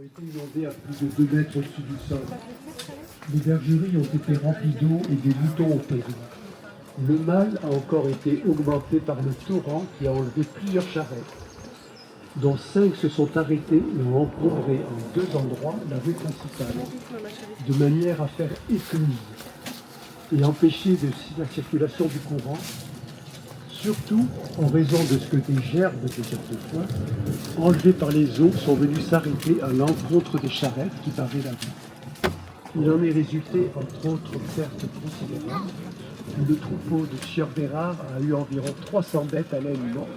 été inondées à plus de 2 mètres au-dessus du sol. Les bergeries ont été remplies d'eau et des moutons ont péri. Le mal a encore été augmenté par le torrent qui a enlevé plusieurs charrettes, dont 5 se sont arrêtées et ont encombré en 2 endroits la rue principale, de manière à faire écluse et empêcher la circulation du courant, surtout en raison de ce que des gerbes de quelquefois, enlevées par les eaux, sont venues s'arrêter à l'encontre des charrettes qui barraient la rue. Il en est résulté, entre autres, pertes considérables, où le troupeau de Sieur Bérard a eu environ 300 bêtes à laine morte,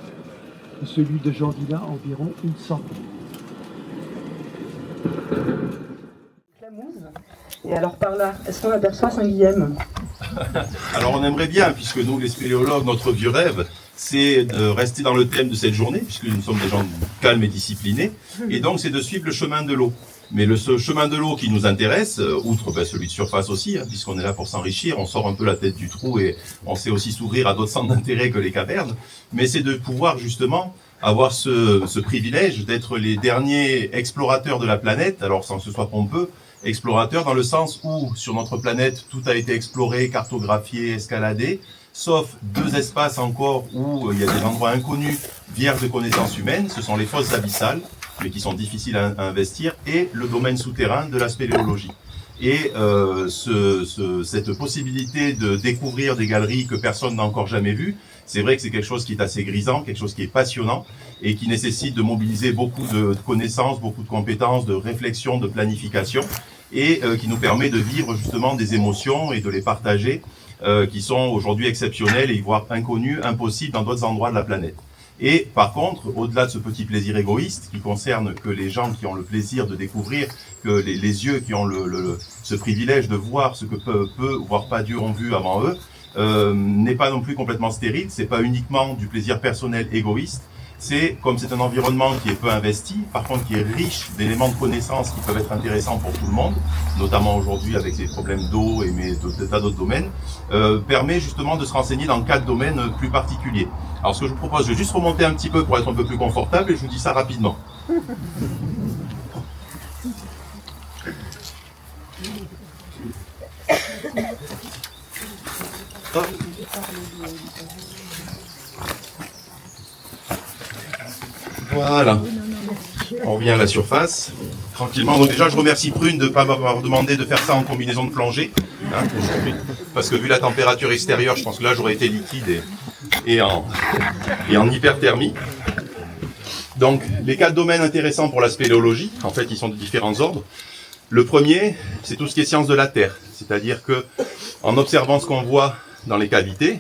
et celui de Jean Villa environ une centaine. Et alors par là, est-ce qu'on aperçoit Saint-Guilhem? Alors on aimerait bien, puisque nous les spéléologues, notre vieux rêve, c'est de rester dans le thème de cette journée, puisque nous sommes des gens calmes et disciplinés, et donc c'est de suivre le chemin de l'eau. Mais ce chemin de l'eau qui nous intéresse, outre celui de surface aussi, puisqu'on est là pour s'enrichir, on sort un peu la tête du trou et on sait aussi s'ouvrir à d'autres centres d'intérêt que les cavernes, mais c'est de pouvoir justement avoir ce privilège d'être les derniers explorateurs de la planète, alors sans que ce soit pompeux, explorateurs dans le sens où sur notre planète tout a été exploré, cartographié, escaladé, sauf 2 espaces encore où il y a des endroits inconnus, vierges de connaissances humaines, ce sont les fosses abyssales, mais qui sont difficiles à investir, et le domaine souterrain de la spéléologie. Et cette possibilité de découvrir des galeries que personne n'a encore jamais vues, c'est vrai que c'est quelque chose qui est assez grisant, quelque chose qui est passionnant, et qui nécessite de mobiliser beaucoup de connaissances, beaucoup de compétences, de réflexion, de planification, et qui nous permet de vivre justement des émotions et de les partager, qui sont aujourd'hui exceptionnelles et voire inconnues, impossibles dans d'autres endroits de la planète. Et par contre, au-delà de ce petit plaisir égoïste qui concerne que les gens qui ont le plaisir de découvrir, que les yeux qui ont ce privilège de voir ce que peu, voire pas Dieu ont vu avant eux, n'est pas non plus complètement stérile, c'est pas uniquement du plaisir personnel égoïste, c'est comme c'est un environnement qui est peu investi, par contre qui est riche d'éléments de connaissances qui peuvent être intéressants pour tout le monde, notamment aujourd'hui avec les problèmes d'eau et des tas d'autres domaines, permet justement de se renseigner dans 4 domaines plus particuliers. Alors ce que je vous propose, je vais juste remonter un petit peu pour être un peu plus confortable et je vous dis ça rapidement. Hop. Voilà, on revient à la surface, tranquillement. Donc déjà, je remercie Prune de ne pas m'avoir demandé de faire ça en combinaison de plongée, aujourd'hui, parce que vu la température extérieure, je pense que là, j'aurais été liquide et en hyperthermie. Donc, les 4 domaines intéressants pour la spéléologie, en fait, ils sont de différents ordres. Le premier, c'est tout ce qui est sciences de la Terre, c'est-à-dire que en observant ce qu'on voit dans les cavités,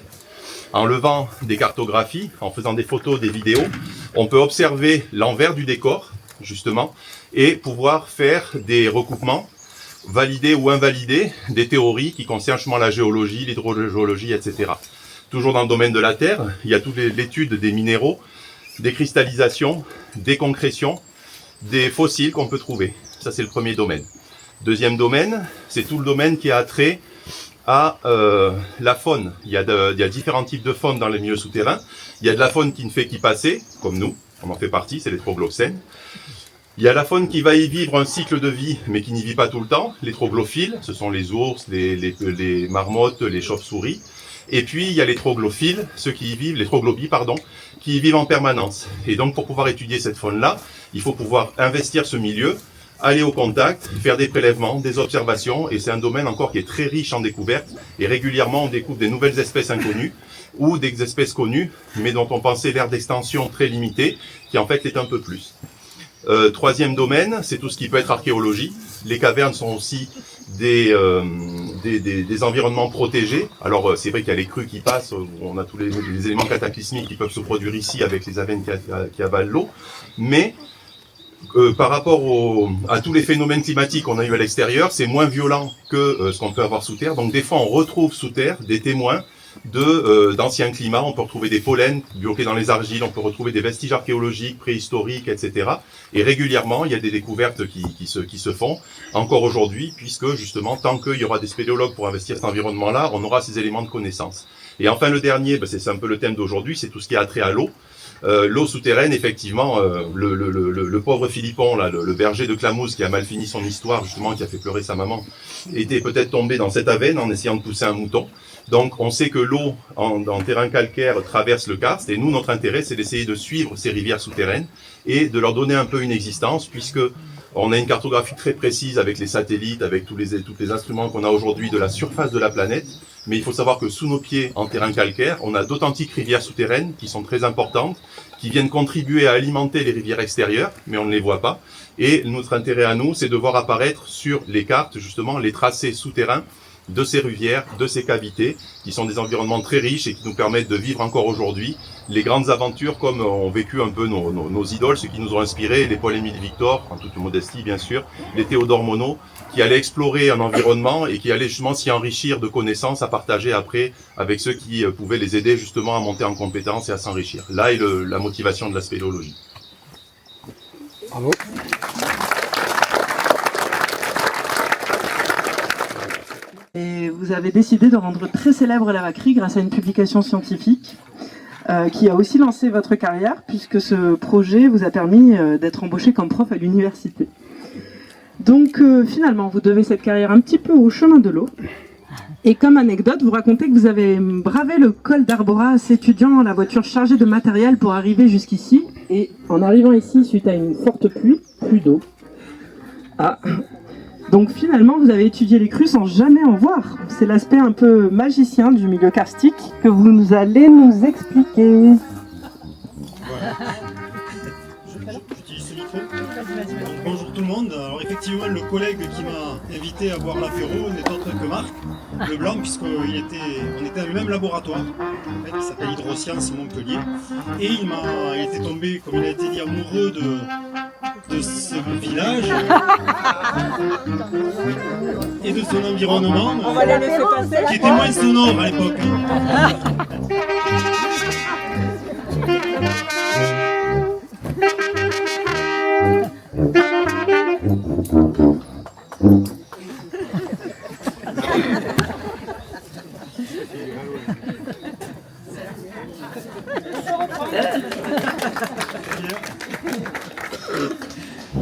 en levant des cartographies, en faisant des photos, des vidéos, on peut observer l'envers du décor, justement, et pouvoir faire des recoupements, valider ou invalider des théories qui concernent justement la géologie, l'hydrogéologie, etc. Toujours dans le domaine de la Terre, il y a toute l'étude des minéraux, des cristallisations, des concrétions, des fossiles qu'on peut trouver. Ça, c'est le premier domaine. Deuxième domaine, c'est tout le domaine qui a trait à la faune. Il y a différents types de faune dans les milieux souterrains. Il y a de la faune qui ne fait qu'y passer, comme nous, on en fait partie, c'est les trogloxènes. Il y a la faune qui va y vivre un cycle de vie, mais qui n'y vit pas tout le temps. Les troglophiles, ce sont les ours, les marmottes, les chauves-souris. Et puis, il y a les troglophiles, ceux qui y vivent, les troglobies, pardon, qui y vivent en permanence. Et donc, pour pouvoir étudier cette faune-là, il faut pouvoir investir ce milieu, aller au contact, faire des prélèvements, des observations, et c'est un domaine encore qui est très riche en découvertes, et régulièrement on découvre des nouvelles espèces inconnues, ou des espèces connues, mais dont on pensait l'aire d'extension très limitée, qui en fait est un peu plus. Troisième domaine, c'est tout ce qui peut être archéologie. Les cavernes sont aussi des environnements protégés. Alors c'est vrai qu'il y a les crues qui passent, on a tous les éléments cataclysmiques qui peuvent se produire ici avec les avennes qui avalent l'eau, mais par rapport à tous les phénomènes climatiques qu'on a eu à l'extérieur, c'est moins violent que ce qu'on peut avoir sous terre. Donc des fois, on retrouve sous terre des témoins d'anciens climats. On peut retrouver des pollens bloqués dans les argiles, on peut retrouver des vestiges archéologiques, préhistoriques, etc. Et régulièrement, il y a des découvertes qui se font, encore aujourd'hui, puisque justement, tant qu'il y aura des spéléologues pour investir cet environnement-là, on aura ces éléments de connaissance. Et enfin, le dernier, c'est un peu le thème d'aujourd'hui, c'est tout ce qui a trait à l'eau. l'eau souterraine, effectivement, le pauvre Philippon, là, le berger de Clamouze qui a mal fini son histoire, justement, qui a fait pleurer sa maman, était peut-être tombé dans cette avenne en essayant de pousser un mouton. Donc on sait que l'eau en terrain calcaire traverse le karst, et nous, notre intérêt, c'est d'essayer de suivre ces rivières souterraines et de leur donner un peu une existence, puisque on a une cartographie très précise avec les satellites, avec tous les instruments qu'on a aujourd'hui de la surface de la planète. Mais il faut savoir que sous nos pieds, en terrain calcaire, on a d'authentiques rivières souterraines qui sont très importantes, qui viennent contribuer à alimenter les rivières extérieures, mais on ne les voit pas. Et notre intérêt à nous, c'est de voir apparaître sur les cartes, justement, les tracés souterrains de ces rivières, de ces cavités, qui sont des environnements très riches et qui nous permettent de vivre encore aujourd'hui les grandes aventures comme ont vécu un peu nos idoles, ceux qui nous ont inspirés, les Paul-Émile Victor, en toute modestie bien sûr, les Théodore Monod, qui allaient explorer un environnement et qui allaient justement s'y enrichir de connaissances à partager après avec ceux qui pouvaient les aider justement à monter en compétences et à s'enrichir. Là est la motivation de la spéléologie. Bravo. Et vous avez décidé de rendre très célèbre la vaquerie grâce à une publication scientifique qui a aussi lancé votre carrière, puisque ce projet vous a permis d'être embauché comme prof à l'université. Donc finalement, vous devez cette carrière un petit peu au chemin de l'eau. Et comme anecdote, vous racontez que vous avez bravé le col d'Arboras étudiant la voiture chargée de matériel pour arriver jusqu'ici. Et en arrivant ici, suite à une forte pluie, plus d'eau. Ah. Donc finalement, vous avez étudié les crues sans jamais en voir. C'est l'aspect un peu magicien du milieu karstique que vous allez nous expliquer. Voilà. J'utilise ce micro. Donc, bonjour tout le monde. Alors effectivement, le collègue qui m'a invité à boire l'apéro n'est autre que Marc Leblanc, puisqu'on était dans le même laboratoire, en fait, qui s'appelle Hydrosciences Montpellier. Et il était tombé, comme il a été dit, amoureux de ce village et de son environnement qui était moins sonore à l'époque.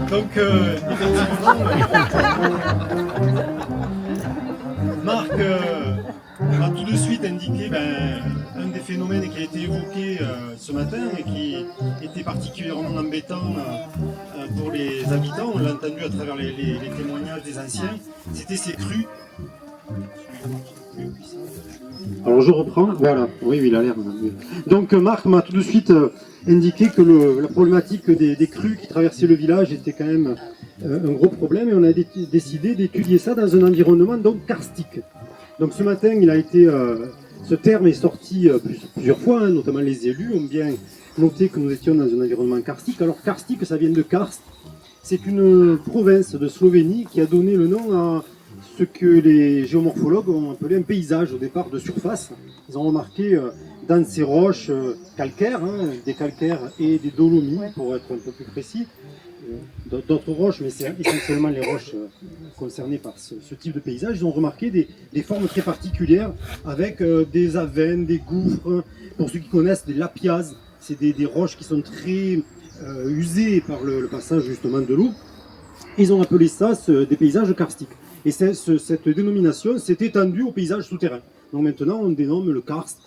Donc, Marc m'a tout de suite indiqué un des phénomènes qui a été évoqué ce matin et qui était particulièrement embêtant pour les habitants. On l'a entendu à travers les témoignages des anciens. C'était ces crues. Alors je reprends, voilà, oui, il a l'air. Donc Marc m'a tout de suite indiqué que la problématique des crues qui traversaient le village était quand même un gros problème, et on a décidé d'étudier ça dans un environnement donc karstique. Donc ce matin, ce terme est sorti plusieurs fois, hein, notamment les élus ont bien noté que nous étions dans un environnement karstique. Alors karstique, ça vient de Karst, c'est une province de Slovénie qui a donné le nom à ce que les géomorphologues ont appelé un paysage au départ de surface. Ils ont remarqué dans ces roches calcaires, hein, des calcaires et des dolomies pour être un peu plus précis, d'autres roches, mais c'est essentiellement les roches concernées par ce type de paysage. Ils ont remarqué des formes très particulières avec des avennes, des gouffres, pour ceux qui connaissent des lapiazes, c'est des roches qui sont très usées par le passage justement de l'eau. Ils ont appelé ça des paysages karstiques. Et cette dénomination s'est étendue au paysage souterrain. Donc maintenant, on dénomme le karst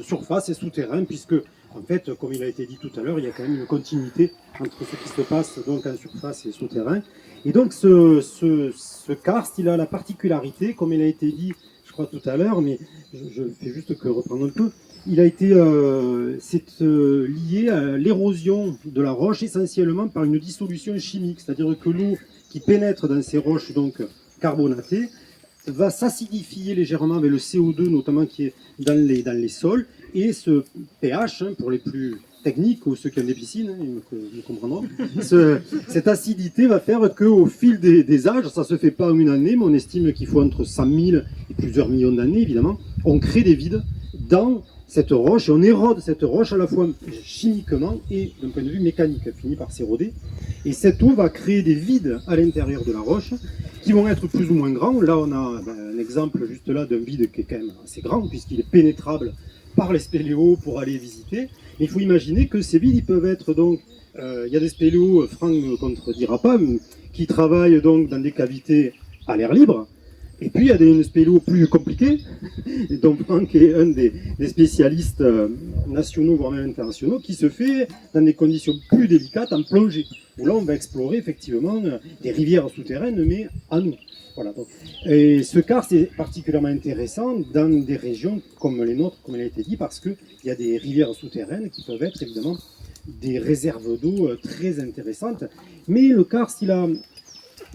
surface et souterrain, puisque, en fait, comme il a été dit tout à l'heure, il y a quand même une continuité entre ce qui se passe donc en surface et souterrain. Et donc ce karst, il a la particularité, comme il a été dit, je crois tout à l'heure, mais je fais juste que reprendre un peu, il a été lié à l'érosion de la roche essentiellement par une dissolution chimique, c'est-à-dire que l'eau qui pénètre dans ces roches donc carbonatées va s'acidifier légèrement avec le CO2 notamment qui est dans les sols, et ce pH, hein, pour les plus techniques ou ceux qui ont des piscines, hein, ils me comprendront, cette acidité va faire qu'au fil des âges, ça se fait pas en une année, mais on estime qu'il faut entre 100 000 et plusieurs millions d'années évidemment, on crée des vides dans cette roche, et on érode cette roche à la fois chimiquement et d'un point de vue mécanique, elle finit par s'éroder. Et cette eau va créer des vides à l'intérieur de la roche, qui vont être plus ou moins grands. Là, on a un exemple juste là d'un vide qui est quand même assez grand, puisqu'il est pénétrable par les spéléos pour aller visiter. Mais il faut imaginer que ces vides, ils peuvent être donc, il y a des spéléos, Franck ne contredira pas, qui travaillent donc dans des cavités à l'air libre. Et puis il y a des spéléos plus compliqués, dont Franck est un des spécialistes nationaux, voire même internationaux, qui se fait dans des conditions plus délicates en plongée. Où là on va explorer effectivement des rivières souterraines, mais à nous. Voilà. Et ce karst est particulièrement intéressant dans des régions comme les nôtres, comme il a été dit, parce qu'il y a des rivières souterraines qui peuvent être évidemment des réserves d'eau très intéressantes. Mais le karst, il a...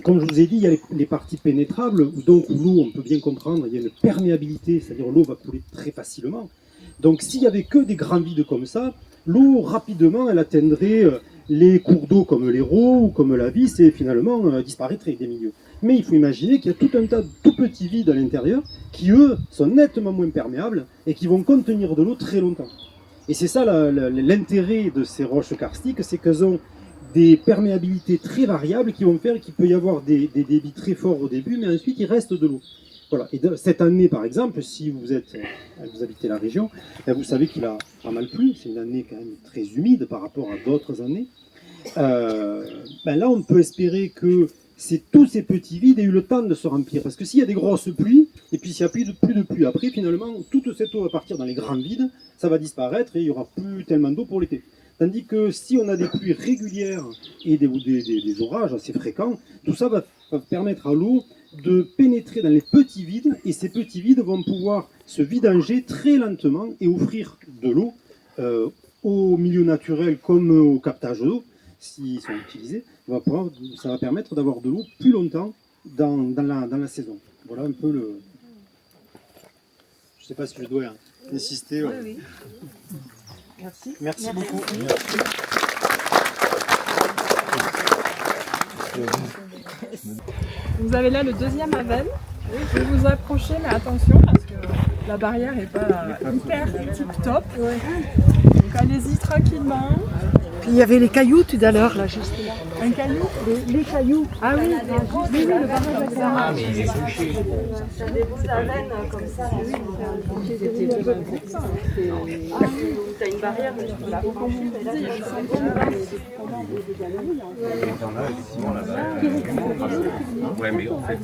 Comme je vous ai dit, il y a les parties pénétrables, donc où l'eau, on peut bien comprendre, il y a une perméabilité, c'est-à-dire l'eau va couler très facilement. Donc s'il n'y avait que des grands vides comme ça, l'eau, rapidement, elle atteindrait les cours d'eau comme l'Hérault ou comme la Vis et finalement disparaîtrait des milieux. Mais il faut imaginer qu'il y a tout un tas de tout petits vides à l'intérieur qui, eux, sont nettement moins perméables et qui vont contenir de l'eau très longtemps. Et c'est ça l'intérêt de ces roches karstiques, c'est qu'elles ont des perméabilités très variables qui vont faire qu'il peut y avoir des débits très forts au début, mais ensuite il reste de l'eau. Voilà. Et cette année, par exemple, si vous habitez la région, vous savez qu'il a pas mal plu. C'est une année quand même très humide par rapport à d'autres années. Là, on peut espérer que tous ces petits vides aient eu le temps de se remplir. Parce que s'il y a des grosses pluies, et puis s'il n'y a plus de pluie après, finalement, toute cette eau va partir dans les grands vides, ça va disparaître et il n'y aura plus tellement d'eau pour l'été. Tandis que si on a des pluies régulières et des orages assez fréquents, tout ça va permettre à l'eau de pénétrer dans les petits vides, et ces petits vides vont pouvoir se vidanger très lentement et offrir de l'eau au milieu naturel comme au captage d'eau, s'ils sont utilisés. Ça va permettre d'avoir de l'eau plus longtemps dans la saison. Voilà un peu le... Je ne sais pas si je dois insister. Oui, oui. Merci beaucoup. Vous avez là le deuxième Aven. Je vais vous approcher, mais attention parce que la barrière n'est pas hyper tip-top. Donc allez-y tranquillement. Puis il y avait les cailloux tout à l'heure, là, juste là. Un caillou. Les cailloux. Ah oui, oui, le barrage de Ah, mais il est touché. T'as des bouts d'Aven comme ça. T'as une barrière, mais tu peux la franchir. Et là, il y a effectivement là-bas. Ouais, mais en fait.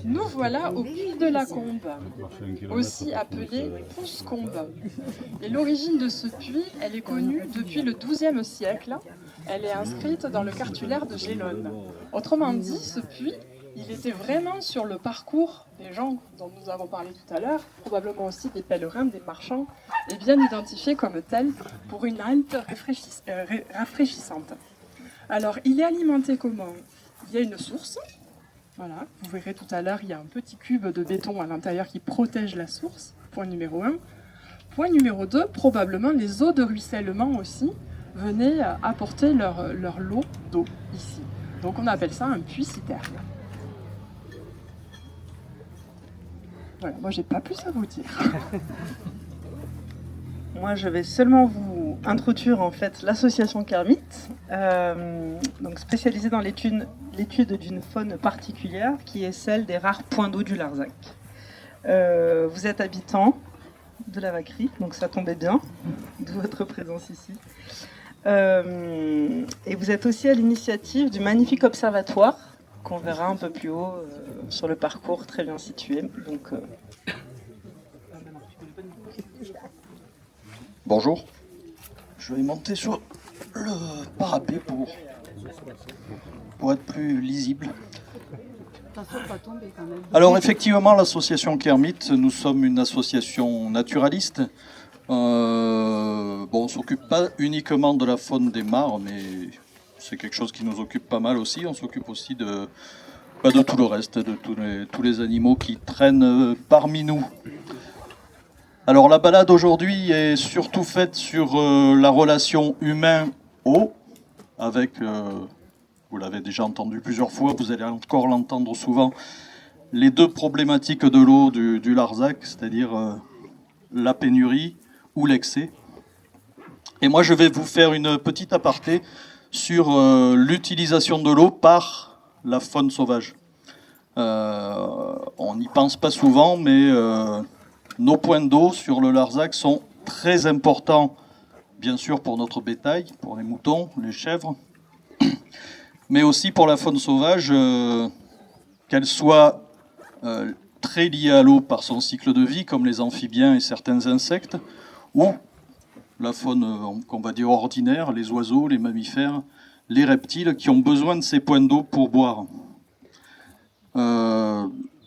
Nous voilà au puits de la Combe, aussi appelé Pousse-Combe. Et l'origine de ce puits, elle est connue depuis le XIIe siècle. Elle est inscrite dans le cartulaire de Gélone. Autrement dit, ce puits, il était vraiment sur le parcours des gens dont nous avons parlé tout à l'heure, probablement aussi des pèlerins, des marchands, et bien identifié comme tel pour une halte rafraîchissante. Alors, il est alimenté comment? Il y a une source. Voilà, vous verrez tout à l'heure, il y a un petit cube de béton à l'intérieur qui protège la source, point numéro 1. Point numéro 2, probablement les eaux de ruissellement aussi venaient apporter leur lot d'eau ici. Donc on appelle ça un puits-citerne. Voilà, moi j'ai pas plus à vous dire. Moi, je vais seulement vous introduire en fait l'association Kermit, donc spécialisée dans l'étude d'une faune particulière, qui est celle des rares points d'eau du Larzac. Vous êtes habitant de la Vacquerie, donc ça tombait bien, de votre présence ici. Et vous êtes aussi à l'initiative du magnifique observatoire qu'on verra un peu plus haut sur le parcours, très bien situé. Donc, bonjour, je vais monter sur le parapet pour être plus lisible. Alors effectivement, l'association Kermit, nous sommes une association naturaliste. On ne s'occupe pas uniquement de la faune des mares, mais c'est quelque chose qui nous occupe pas mal aussi. On s'occupe aussi de tout le reste, de tous les animaux qui traînent parmi nous. Alors la balade aujourd'hui est surtout faite sur la relation eau, avec, vous l'avez déjà entendu plusieurs fois, vous allez encore l'entendre souvent, les deux problématiques de l'eau du Larzac, c'est-à-dire la pénurie ou l'excès. Et moi, je vais vous faire une petite aparté sur l'utilisation de l'eau par la faune sauvage. On n'y pense pas souvent, mais nos points d'eau sur le Larzac sont très importants, bien sûr pour notre bétail, pour les moutons, les chèvres, mais aussi pour la faune sauvage, qu'elle soit très liée à l'eau par son cycle de vie, comme les amphibiens et certains insectes, ou la faune qu'on va dire ordinaire, les oiseaux, les mammifères, les reptiles, qui ont besoin de ces points d'eau pour boire. Nous,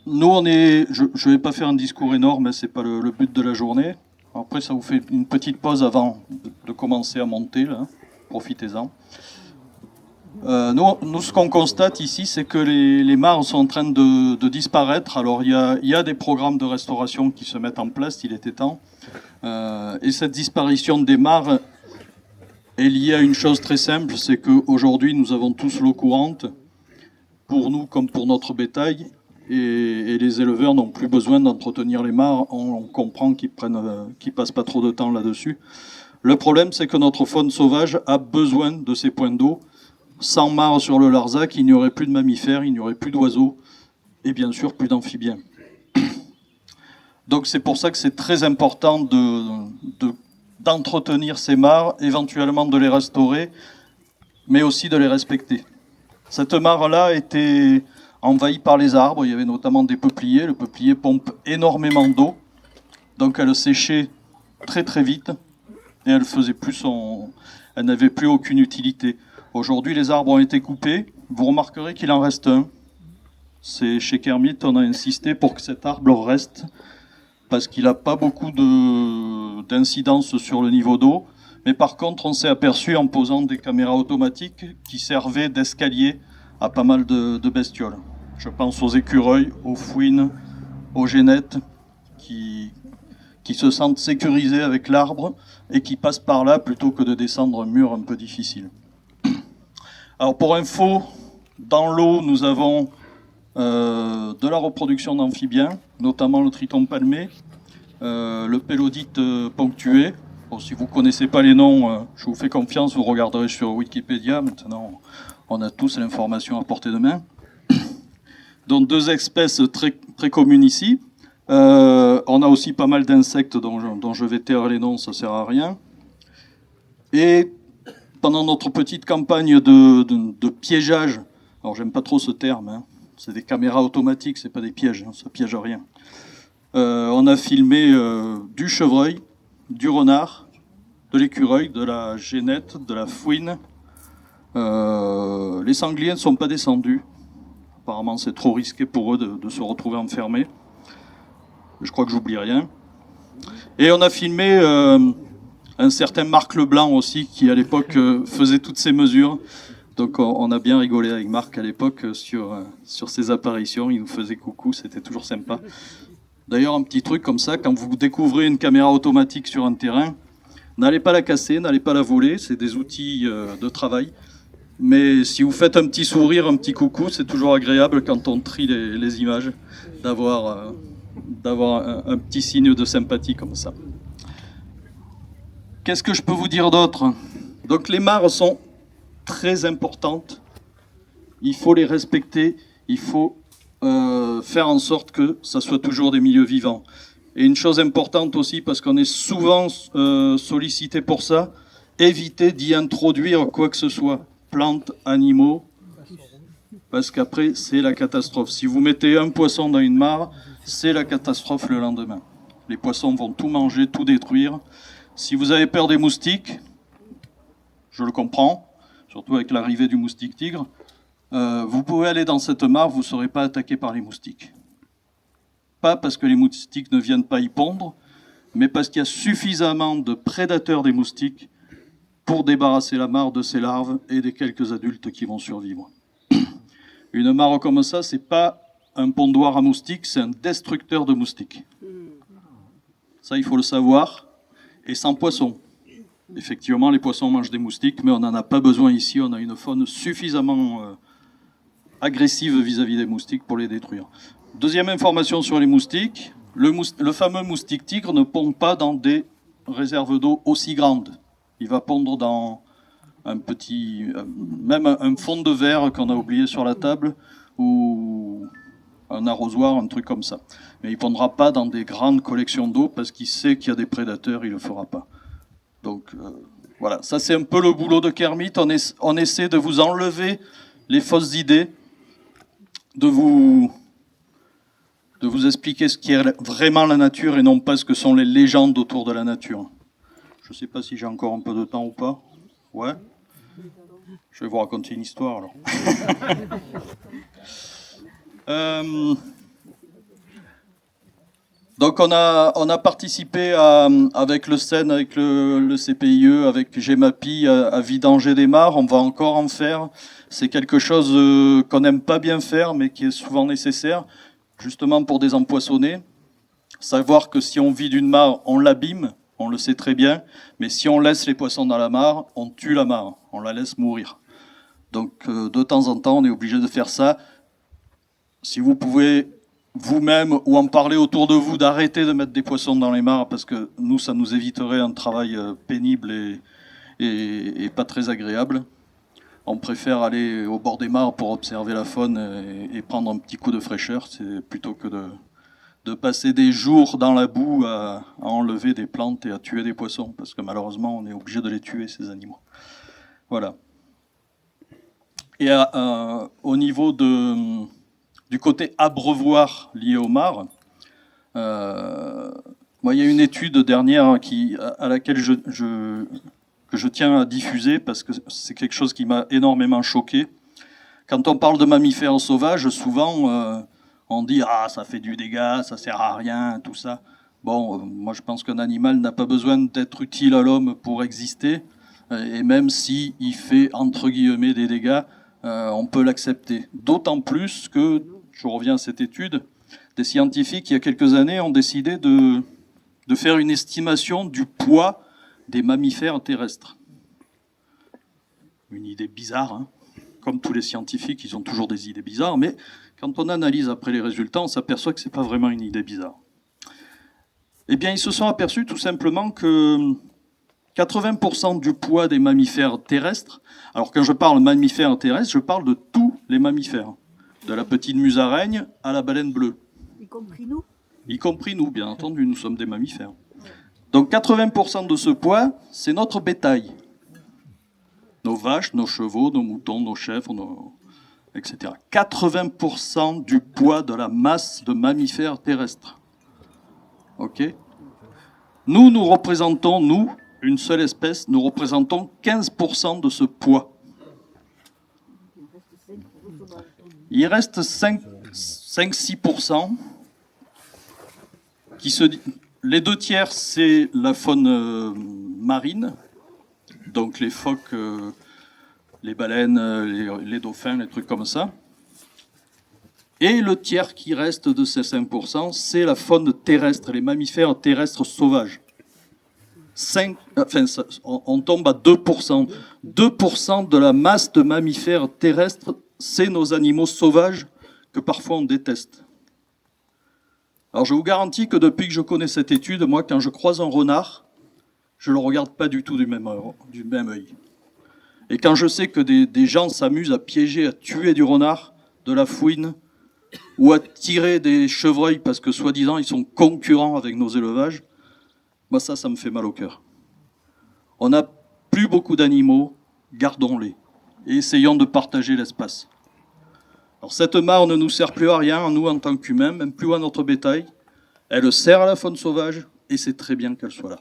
je ne vais pas faire un discours énorme, ce n'est pas le but de la journée. Après, ça vous fait une petite pause avant de commencer à monter, là. Profitez-en. Nous, ce qu'on constate ici, c'est que les mares sont en train de disparaître. Alors, il y a des programmes de restauration qui se mettent en place, il était temps. Et cette disparition des mares est liée à une chose très simple, c'est qu'aujourd'hui, nous avons tous l'eau courante, pour nous comme pour notre bétail, et les éleveurs n'ont plus besoin d'entretenir les mares. On comprend qu'ils passent pas trop de temps là-dessus. Le problème, c'est que notre faune sauvage a besoin de ces points d'eau. Sans mares sur le Larzac, il n'y aurait plus de mammifères, il n'y aurait plus d'oiseaux, et bien sûr plus d'amphibiens. Donc c'est pour ça que c'est très important d'entretenir ces mares, éventuellement de les restaurer, mais aussi de les respecter. Cette mare-là était envahie par les arbres, il y avait notamment des peupliers. Le peuplier pompe énormément d'eau, donc elle séchait très très vite, et elle n'avait plus aucune utilité. Aujourd'hui, les arbres ont été coupés, vous remarquerez qu'il en reste un. C'est chez Kermit, on a insisté pour que cet arbre reste, parce qu'il n'a pas beaucoup d'incidence sur le niveau d'eau. Mais par contre, on s'est aperçu en posant des caméras automatiques qui servaient d'escalier à pas mal de bestioles. Je pense aux écureuils, aux fouines, aux génettes, qui se sentent sécurisés avec l'arbre et qui passent par là plutôt que de descendre un mur un peu difficile. Alors pour info, dans l'eau, nous avons de la reproduction d'amphibiens, notamment le triton palmé, le pélodite ponctué. Bon, si vous ne connaissez pas les noms, je vous fais confiance, vous regarderez sur Wikipédia. Maintenant, on a tous l'information à portée de main. Donc deux espèces très, très communes ici. On a aussi pas mal d'insectes dont je vais taire les noms, ça ne sert à rien. Et pendant notre petite campagne de piégeage, alors j'aime pas trop ce terme, hein, c'est des caméras automatiques, c'est pas des pièges, hein, ça piège rien. On a filmé du chevreuil, du renard, de l'écureuil, de la génette, de la fouine. Les sangliers ne sont pas descendus. Apparemment, c'est trop risqué pour eux de se retrouver enfermés. Je crois que j'oublie rien. Et on a filmé un certain Marc Leblanc aussi, qui à l'époque faisait toutes ces mesures. Donc on a bien rigolé avec Marc à l'époque sur ses apparitions. Il nous faisait coucou, c'était toujours sympa. D'ailleurs, un petit truc comme ça, quand vous découvrez une caméra automatique sur un terrain, n'allez pas la casser, n'allez pas la voler, c'est des outils de travail. Mais si vous faites un petit sourire, un petit coucou, c'est toujours agréable quand on trie les images, d'avoir un petit signe de sympathie comme ça. Qu'est-ce que je peux vous dire d'autre? Donc les mares sont très importantes, il faut les respecter, il faut faire en sorte que ça soit toujours des milieux vivants. Et une chose importante aussi, parce qu'on est souvent sollicité pour ça, éviter d'y introduire quoi que ce soit, plantes, animaux, parce qu'après c'est la catastrophe. Si vous mettez un poisson dans une mare, c'est la catastrophe le lendemain. Les poissons vont tout manger, tout détruire. Si vous avez peur des moustiques, je le comprends, surtout avec l'arrivée du moustique tigre, vous pouvez aller dans cette mare, vous ne serez pas attaqué par les moustiques. Pas parce que les moustiques ne viennent pas y pondre, mais parce qu'il y a suffisamment de prédateurs des moustiques pour débarrasser la mare de ses larves et des quelques adultes qui vont survivre. Une mare comme ça, ce n'est pas un pondoir à moustiques, c'est un destructeur de moustiques. Ça, il faut le savoir. Et sans poissons. Effectivement, les poissons mangent des moustiques, mais on n'en a pas besoin ici. On a une faune suffisamment agressive vis-à-vis des moustiques pour les détruire. Deuxième information sur les moustiques, le fameux moustique tigre ne pond pas dans des réserves d'eau aussi grandes. Il va pondre dans un petit, même un fond de verre qu'on a oublié sur la table, ou un arrosoir, un truc comme ça. Mais il ne pondra pas dans des grandes collections d'eau parce qu'il sait qu'il y a des prédateurs, il ne le fera pas. Donc voilà, ça c'est un peu le boulot de Kermit. On essaie de vous enlever les fausses idées, de vous expliquer ce qui est vraiment la nature et non pas ce que sont les légendes autour de la nature. Je ne sais pas si j'ai encore un peu de temps ou pas. Ouais. Je vais vous raconter une histoire alors. Donc on a participé avec le SEN, avec le CPIE, avec GEMAPI à vidanger des mares. On va encore en faire. C'est quelque chose qu'on n'aime pas bien faire, mais qui est souvent nécessaire, justement pour désempoisonner. Savoir que si on vide une mare, on l'abîme, on le sait très bien, mais si on laisse les poissons dans la mare, on tue la mare, on la laisse mourir. Donc de temps en temps, on est obligé de faire ça. Si vous pouvez vous-même ou en parler autour de vous, d'arrêter de mettre des poissons dans les mares, parce que nous, ça nous éviterait un travail pénible et pas très agréable. On préfère aller au bord des mares pour observer la faune et prendre un petit coup de fraîcheur, c'est plutôt que de passer des jours dans la boue à enlever des plantes et à tuer des poissons, parce que malheureusement, on est obligé de les tuer, ces animaux. Voilà. Et au niveau du côté abreuvoir lié aux mares, moi, il y a une étude dernière à laquelle que je tiens à diffuser parce que c'est quelque chose qui m'a énormément choqué. Quand on parle de mammifères sauvages, souvent on dit « Ah, ça fait du dégât, ça sert à rien, tout ça ». Bon, moi je pense qu'un animal n'a pas besoin d'être utile à l'homme pour exister, et même s'il fait entre guillemets des dégâts, on peut l'accepter. D'autant plus que, je reviens à cette étude, des scientifiques, il y a quelques années, ont décidé de faire une estimation du poids des mammifères terrestres. Une idée bizarre, hein. Comme tous les scientifiques, ils ont toujours des idées bizarres, mais quand on analyse après les résultats, on s'aperçoit que ce n'est pas vraiment une idée bizarre. Eh bien, ils se sont aperçus tout simplement que 80% du poids des mammifères terrestres, alors quand je parle mammifères terrestres, je parle de tous les mammifères, de la petite musaraigne à la baleine bleue. Y compris nous? Y compris nous, bien entendu, nous sommes des mammifères. Donc 80% de ce poids, c'est notre bétail. Nos vaches, nos chevaux, nos moutons, nos chèvres, etc. 80% du poids de la masse de mammifères terrestres. Ok ? Nous représentons, une seule espèce, nous représentons 15% de ce poids. Il reste 5-6% qui se... Les 2 tiers, c'est la faune marine, donc les phoques, les baleines, les dauphins, les trucs comme ça. Et le tiers qui reste de ces 5%, c'est la faune terrestre, les mammifères terrestres sauvages. On tombe à 2%. 2% de la masse de mammifères terrestres, c'est nos animaux sauvages que parfois on déteste. Alors je vous garantis que depuis que je connais cette étude, moi quand je croise un renard, je ne le regarde pas du tout du même œil. Et quand je sais que des gens s'amusent à piéger, à tuer du renard, de la fouine, ou à tirer des chevreuils parce que soi-disant ils sont concurrents avec nos élevages, moi ça me fait mal au cœur. On n'a plus beaucoup d'animaux, gardons-les et essayons de partager l'espace. Alors cette mare ne nous sert plus à rien, nous en tant qu'humains, même plus à notre bétail. Elle sert à la faune sauvage et c'est très bien qu'elle soit là.